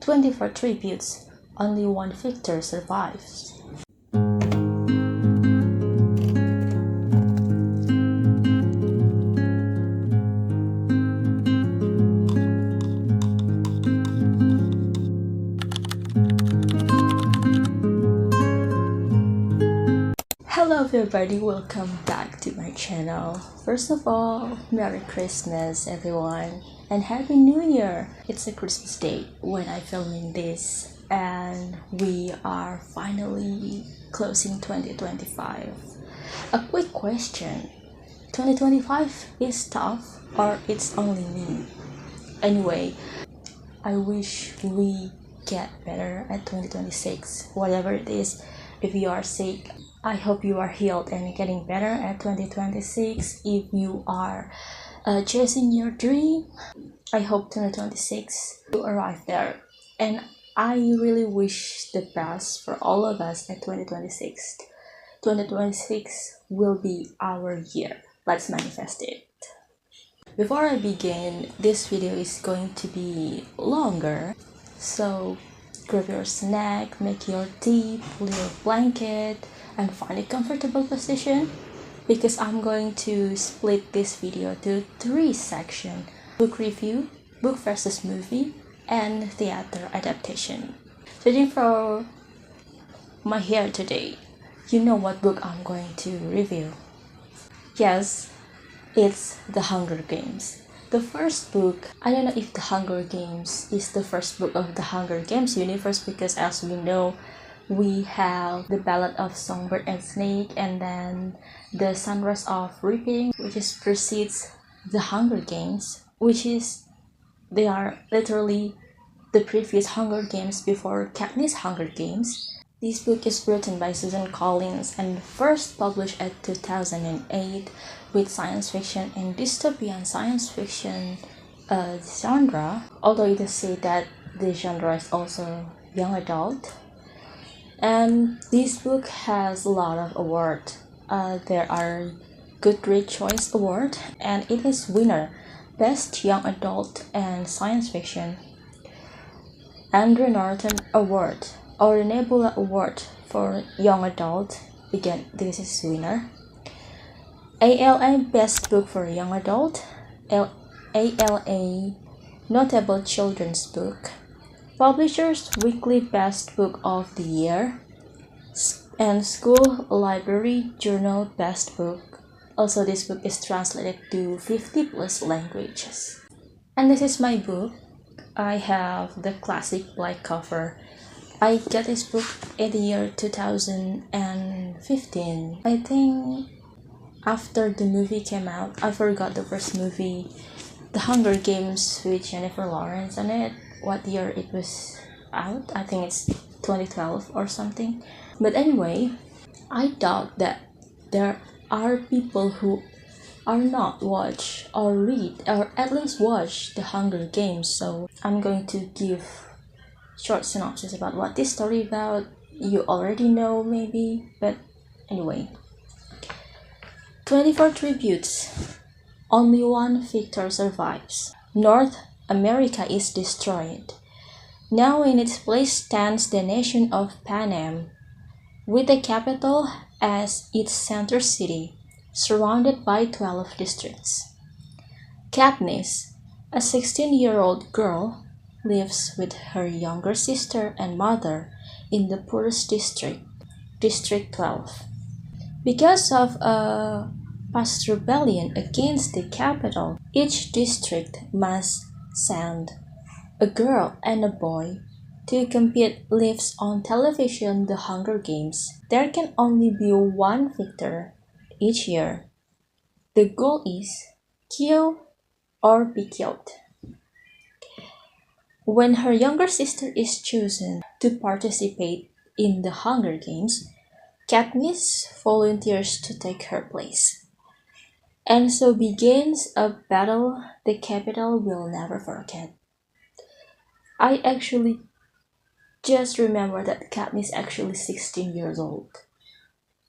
24 tributes, only one victor survives. Hello everybody, welcome back to my channel. First of all, Merry Christmas everyone and Happy New Year! It's a Christmas day when I'm filming this and we are finally closing 2025. A quick question, 2025 is tough or it's only me? Anyway, I wish we get better at 2026, whatever it is. If you are sick, I hope you are healed and getting better at 2026. If you are chasing your dream, I hope 2026 you arrive there. And I really wish the best for all of us at 2026. 2026 will be our year. Let's manifest it. Before I begin, this video is going to be longer, so grab your snack, make your tea, pull your blanket, and find a comfortable position because I'm going to split this video to 3 sections: book review, book versus movie, and theater adaptation. Judging for my hair today, you know what book I'm going to review. Yes, it's The Hunger Games. The first book, I don't know if The Hunger Games is the first book of the Hunger Games universe because as we know, we have The Ballad of Songbird and Snake and then The Sunrise of Reaping, which precedes The Hunger Games, they are literally the previous Hunger Games before Katniss Hunger Games. This book is written by Susan Collins and first published at 2008 with science fiction and dystopian science fiction genre, although it is said that the genre is also young adult. And this book has a lot of awards. There are Goodreads Choice Award and it is winner Best Young Adult and Science Fiction, Andrew Norton Award or Nebula Award for Young Adult. Again, this is winner. ALA Best Book for Young Adult, ALA Notable Children's Book, Publishers Weekly Best Book of the Year, and School Library Journal Best Book. Also, this book is translated to 50 plus languages. And this is my book. I have the classic black cover. I got this book in the year 2015. I think after the movie came out, I forgot the first movie, The Hunger Games with Jennifer Lawrence on it, what year it was out. I think it's 2012 or something. But anyway, I doubt that there are people who are not watch or read or at least watch The Hunger Games, so I'm going to give short synopsis about what this story about. You already know maybe, but anyway. 24 tributes, only one victor survives. North America is destroyed. Now in its place stands the nation of Panem, with the capital as its center city, surrounded by 12 districts. Katniss, a 16-year-old girl, lives with her younger sister and mother in the poorest district, District 12. Because of a past rebellion against the capital, each district must send a girl and a boy to compete lives on television The Hunger Games. There can only be one victor each year. The goal is kill or be killed. When her younger sister is chosen to participate in the Hunger Games, Katniss volunteers to take her place. And so begins a battle the capital will never forget. I actually just remember that Katniss actually 16 years old.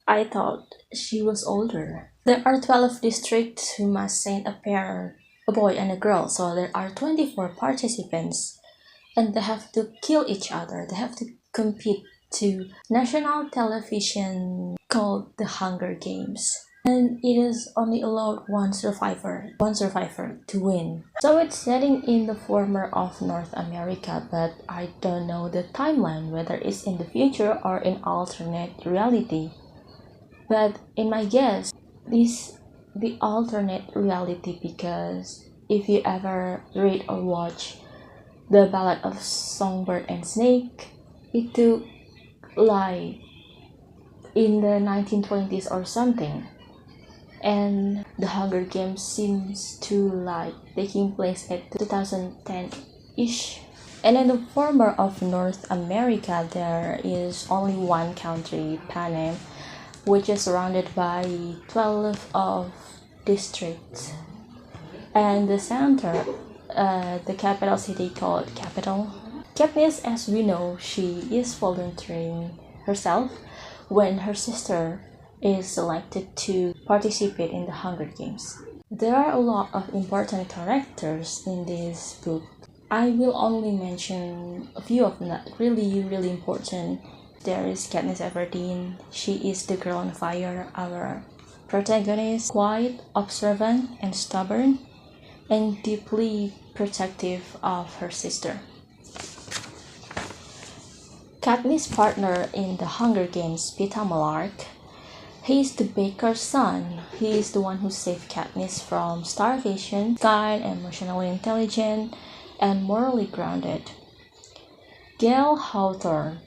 I thought she was older. There are 12 districts who must send a pair, a boy and a girl, so there are 24 participants. and they have to kill each other. They have to compete to national television called the Hunger Games. And it is only allowed one survivor to win. So it's setting in the former of North America, but I don't know the timeline, whether it's in the future or in alternate reality. But in my guess, this the alternate reality, because if you ever read or watch the Ballad of Songbird and Snake, it took like in the 1920s or something, and the Hunger Games seems to like taking place at 2010-ish. And in the former of North America, there is only one country, Panem, which is surrounded by 12 of districts. And the center, the capital city called Capital. Katniss, as we know, she is volunteering herself when her sister is selected to participate in the Hunger Games. There are a lot of important characters in this book. I will only mention a few of them that really important. There is Katniss Everdeen. She is the girl on fire, our protagonist, quiet, observant, and stubborn, and deeply protective of her sister. Katniss' partner in the Hunger Games, Peeta Mellark, he is the baker's son. He is the one who saved Katniss from starvation, kind, emotionally intelligent, and morally grounded. Gale Hawthorne,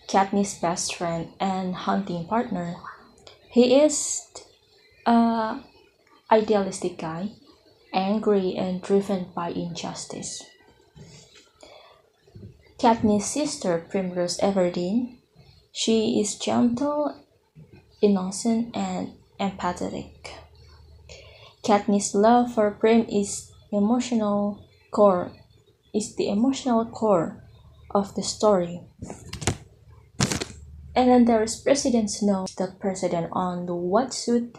Katniss' best friend and hunting partner. He is a idealistic guy, angry and driven by injustice. Katniss' sister, Primrose Everdeen, she is gentle, innocent, and empathetic. Katniss' love for Prim is the emotional core of the story. And then there is President Snow, the president on the wetsuit.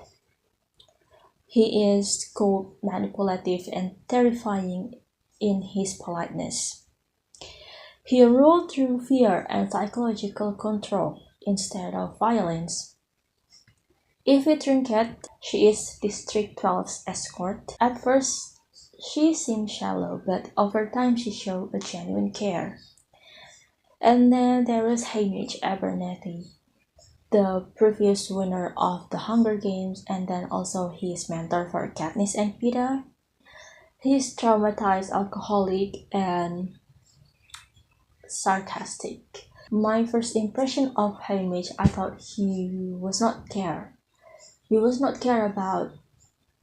He is cold, manipulative, and terrifying in his politeness. He ruled through fear and psychological control instead of violence. Evie Trinket, she is District 12's escort. At first, she seemed shallow, but over time she showed a genuine care. And then there is Hamish Abernathy, the previous winner of the Hunger Games, and then also his mentor for Katniss and Peeta. He's traumatized alcoholic and sarcastic. My first impression of Hamish, I thought he was not care. He was not care about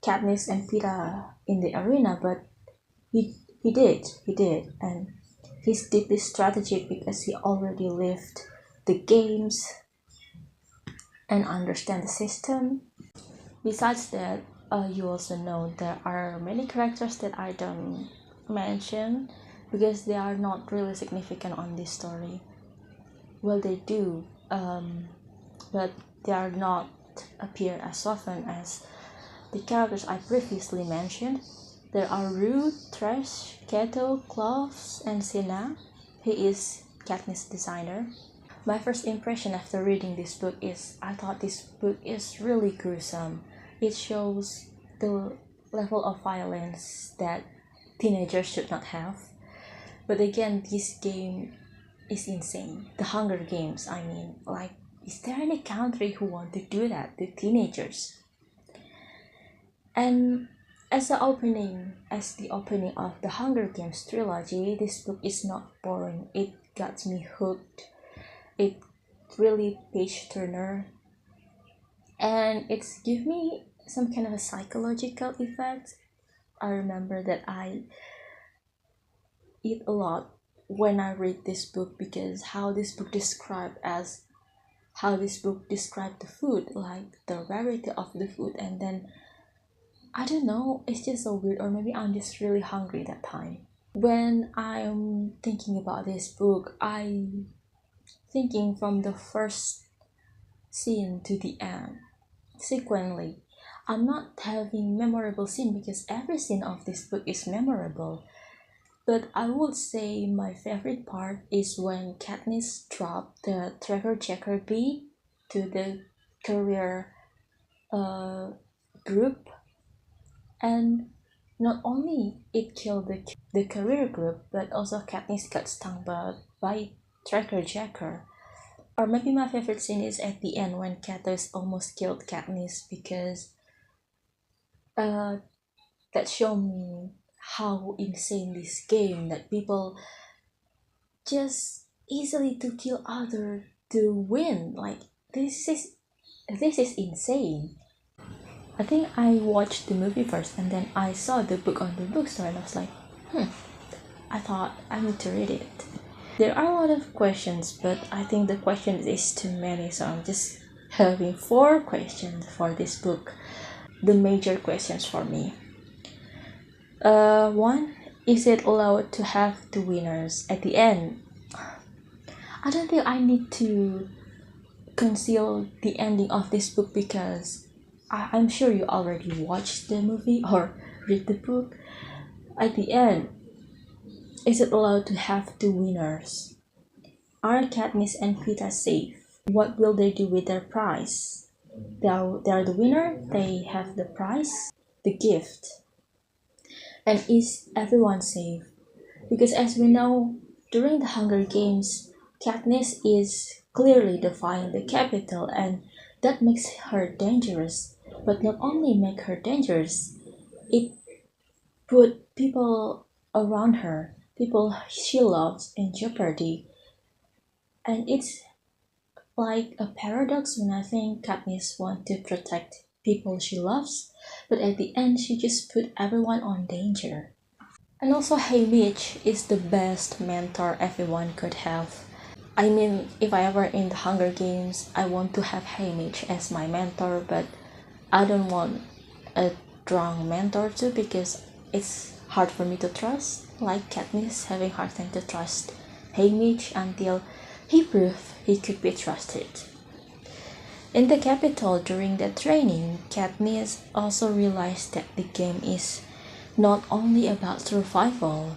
Katniss and Peeta in the arena, but he did, and he's deeply strategic because he already lived the games and understand the system. Besides that, you also know there are many characters that I don't mention because they are not really significant on this story. Well, they do, but they are not appear as often as the characters I previously mentioned. There are Ruth, Thresh, Keto, Cloves, and Sina. He is Katniss' designer. My first impression after reading this book is I thought this book is really gruesome. It shows the level of violence that teenagers should not have. But again, this game is insane. The Hunger Games, I mean, like, is there any country who want to do that to teenagers? And as the opening of the Hunger Games trilogy, this book is not boring. It got me hooked. It really page turner, and it's give me some kind of a psychological effect. I remember that I eat a lot when I read this book because how this book described the food, like the rarity of the food, and then I don't know, it's just so weird, or maybe I'm just really hungry that time. When I'm thinking about this book, I thinking from the first scene to the end sequentially. I'm not having memorable scene because every scene of this book is memorable. But I would say my favorite part is when Katniss dropped the tracker checker bee to the career uh, group, and not only it killed the career group, but also Katniss got stung by tracker checker. Or maybe my favorite scene is at the end when Katos almost killed Katniss because uh, that showed me how insane this game that people just easily to kill other to win. Like this is this is insane. I think I watched the movie first and then I saw the book on the bookstore and I was like, I thought I need to read it. There are a lot of questions, but I think the questions is too many, so I'm just having 4 questions for this book. The major questions for me. One, is it allowed to have the winners at the end? I don't think I need to conceal the ending of this book because I'm sure you already watched the movie or read the book. At the end, is it allowed to have two winners? Are Katniss and Peeta safe? What will they do with their prize? They are the winner, they have the prize, the gift. And is everyone safe? Because as we know, during the Hunger Games, Katniss is clearly defying the capital and that makes her dangerous. But not only make her dangerous, it put people around her, people she loves in jeopardy. And it's like a paradox when I think Katniss wants to protect people she loves, but at the end she just put everyone on danger. And also Haymitch is the best mentor everyone could have. I mean, if I ever in the Hunger Games, I want to have Haymitch as my mentor, but I don't want a strong mentor too because it's hard for me to trust. Like Katniss having hard time to trust Haymitch until he proved he could be trusted. In the capital during the training, Katniss also realized that the game is not only about survival,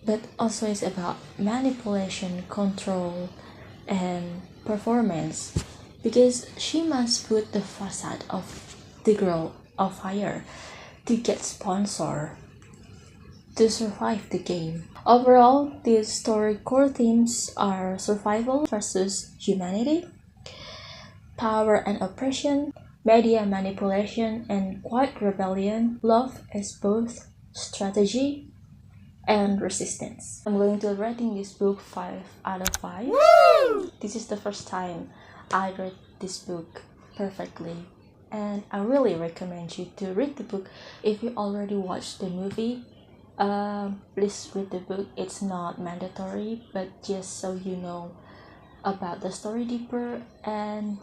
but also is about manipulation, control, and performance. Because she must put the facade of the girl of fire to get sponsor to survive the game. Overall, the story core themes are survival versus humanity, power and oppression, media manipulation, and quiet rebellion. Love is both strategy and resistance. I'm going to rating this book 5 out of 5. Woo! This is the first time I read this book perfectly, and I really recommend you to read the book. If you already watched the movie, please read the book. It's not mandatory, but just so you know about the story deeper. And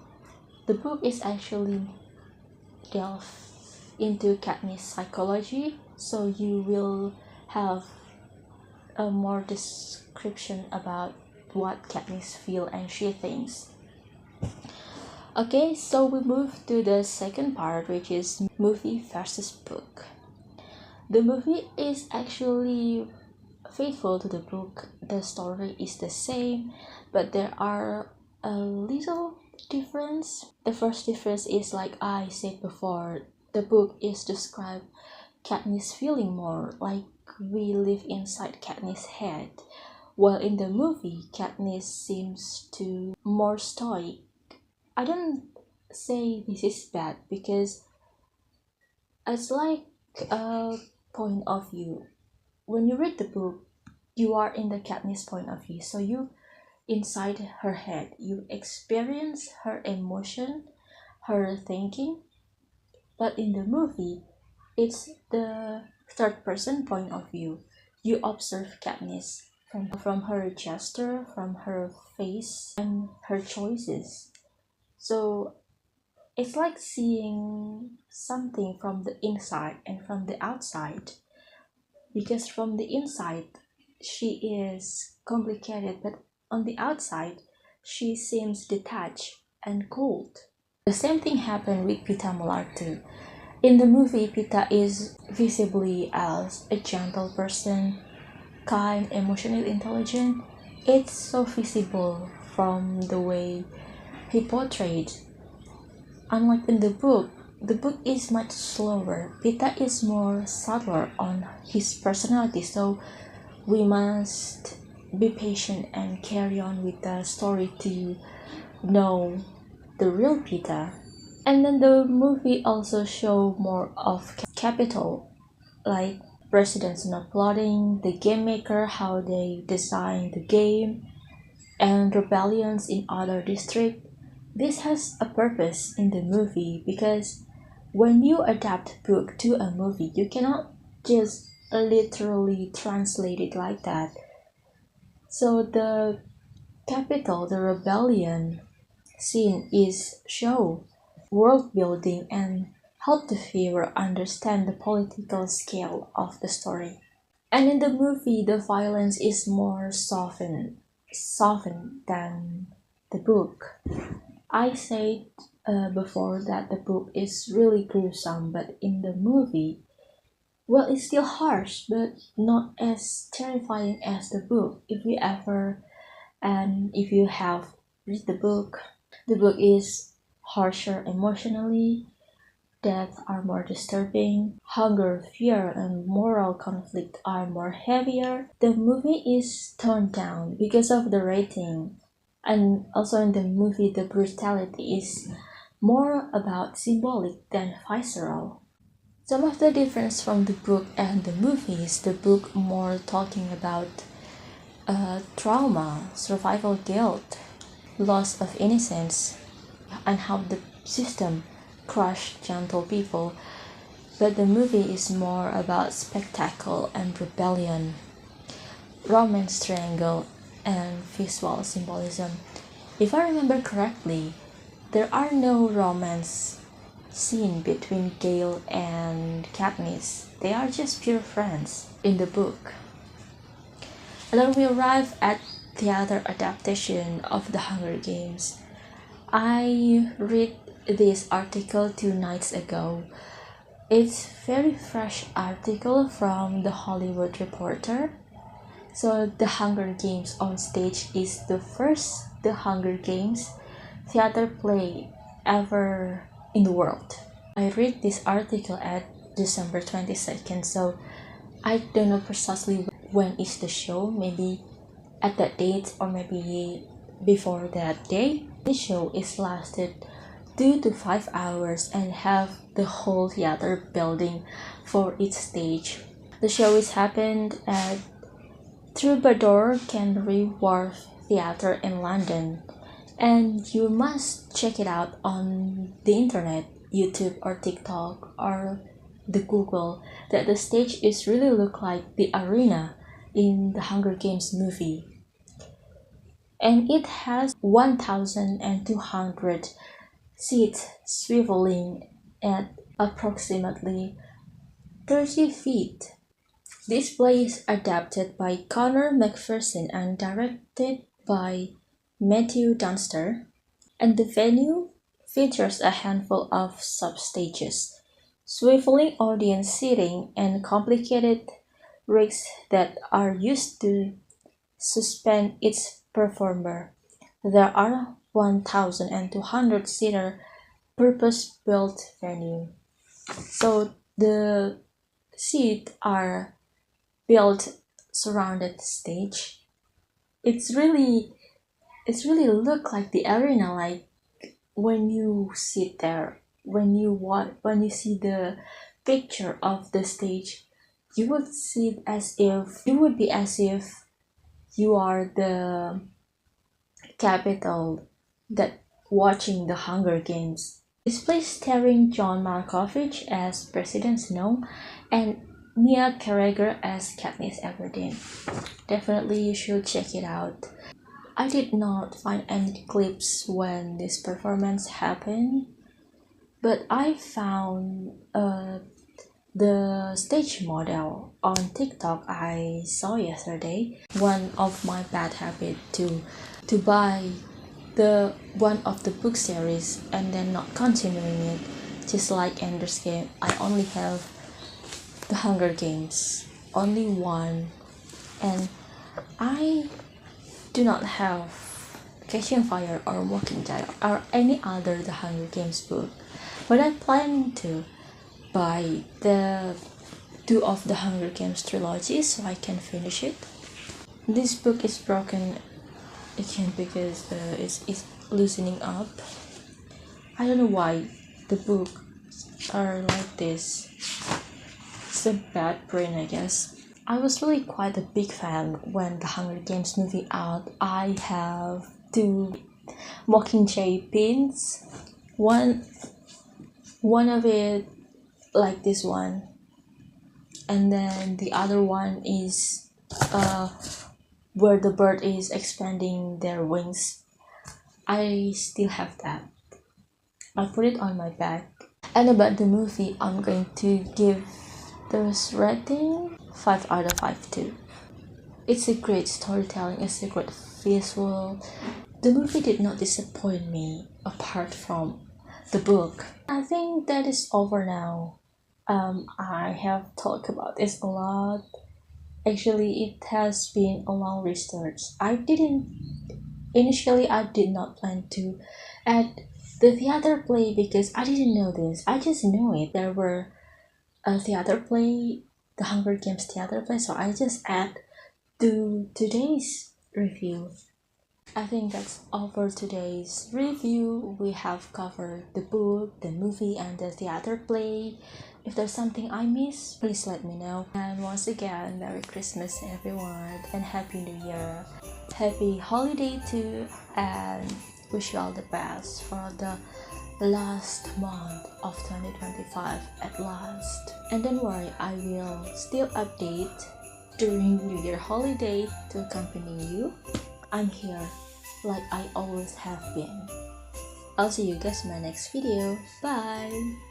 the book is actually delve into Katniss psychology, so you will have a more description about what Katniss feel and she thinks. Okay, so we move to the second part, which is movie versus book. The movie is actually faithful to the book. The story is the same, but there are a little difference. The first difference is like I said before, the book is described Katniss feeling more like we live inside Katniss' head, while in the movie Katniss seems to more stoic. I don't say this is bad because it's like a point of view. When you read the book, you are in the Katniss point of view, so you inside her head, you experience her emotion, her thinking. But in the movie, it's the third person point of view. You observe Katniss from her gesture, from her face, and her choices. So it's like seeing something from the inside and from the outside. Because from the inside, she is complicated, but on the outside, she seems detached and cold. The same thing happened with Peeta Mellark too. In the movie, Peeta is visibly as a gentle person, kind, emotionally intelligent. It's so visible from the way he portrayed. Unlike in the book is much slower. Peter is more subtler on his personality, so we must be patient and carry on with the story to know the real Peter. And then the movie also show more of capital, like presidents not plotting, the game maker, how they design the game, and rebellions in other districts. This has a purpose in the movie because when you adapt book to a movie, you cannot just literally translate it like that. So the capital, the rebellion scene is show world building and help the viewer understand the political scale of the story. And in the movie, the violence is more softened than the book. I said before that the book is really gruesome, but in the movie, well, it's still harsh, but not as terrifying as the book. If you have read the book is harsher emotionally, deaths are more disturbing, hunger, fear, and moral conflict are more heavier. The movie is toned down because of the rating, and also in the movie, the brutality is more about symbolic than visceral. Some of the difference from the book and the movie is the book more talking about trauma, survival guilt, loss of innocence, and how the system crushed gentle people. But the movie is more about spectacle and rebellion, romance triangle, and visual symbolism. If I remember correctly, there are no romance scene between Gale and Katniss. They are just pure friends in the book. And then we arrive at theater adaptation of The Hunger Games. I read this article 2 nights ago. It's very fresh article from the Hollywood Reporter. So The Hunger Games on Stage is the first The Hunger Games theater play ever in the world. I read this article at December 22nd, so I don't know precisely when is the show, maybe at that date or maybe before that day. The show is lasted 2 to 5 hours and have the whole theater building for its stage. The show is happened at Troubadour Canary Wharf Theatre in London, and you must check it out on the internet, YouTube or TikTok or the Google, that the stage is really look like the arena in the Hunger Games movie. And it has 1,200 seats swiveling at approximately 30 feet. This play is adapted by Connor McPherson and directed by Matthew Dunster, and the venue features a handful of substages, swiveling audience seating, and complicated rigs that are used to suspend its performer. There are 1,200-seater purpose-built venue. So the seats are built surrounded the stage. It's really look like the arena, like when you sit there, when you see the picture of the stage, you would see it as if you are the capital that watching the Hunger Games. This play starring John Malkovich as President Snow and Mia Carragher as Katniss Everdeen. Definitely you should check it out. I did not find any clips when this performance happened, but I found the stage model on TikTok I saw yesterday. One of my bad habits to buy the one of the book series and then not continuing it, just like Ender's Game. I only have The Hunger Games, only one and I do not have Catching Fire or Walking Dead or any other The Hunger Games book, but I plan to buy the two of the Hunger Games trilogy so I can finish it. This book is broken again because it's loosening up. I don't know why the books are like this. It's a bad brain, I guess. I was really quite a big fan when the Hunger Games movie out. I have two Mockingjay pins. One of it like this one, and then the other one is where the bird is expanding their wings. I still have that. I put it on my bag. And about the movie, I'm going to give this rating 5 out of 5 too. It's a great storytelling, it's a great visual. The movie did not disappoint me apart from the book. I think that is over now. I have talked about this a lot. Actually, it has been a long research. Initially I did not plan to add the theater play because I didn't know this. I just know it. There were a theater play, the Hunger Games theater play, so I just add to today's review. I think that's all for today's review. We have covered the book, the movie, and the theater play. If there's something I missed, please let me know. And once again, Merry Christmas everyone and Happy New Year. Happy holiday too, and wish you all the best for the last month of 2025 at last. And don't worry, I will still update during New Year holiday to accompany you. I'm here like I always have been. I'll see you guys in my next video. Bye!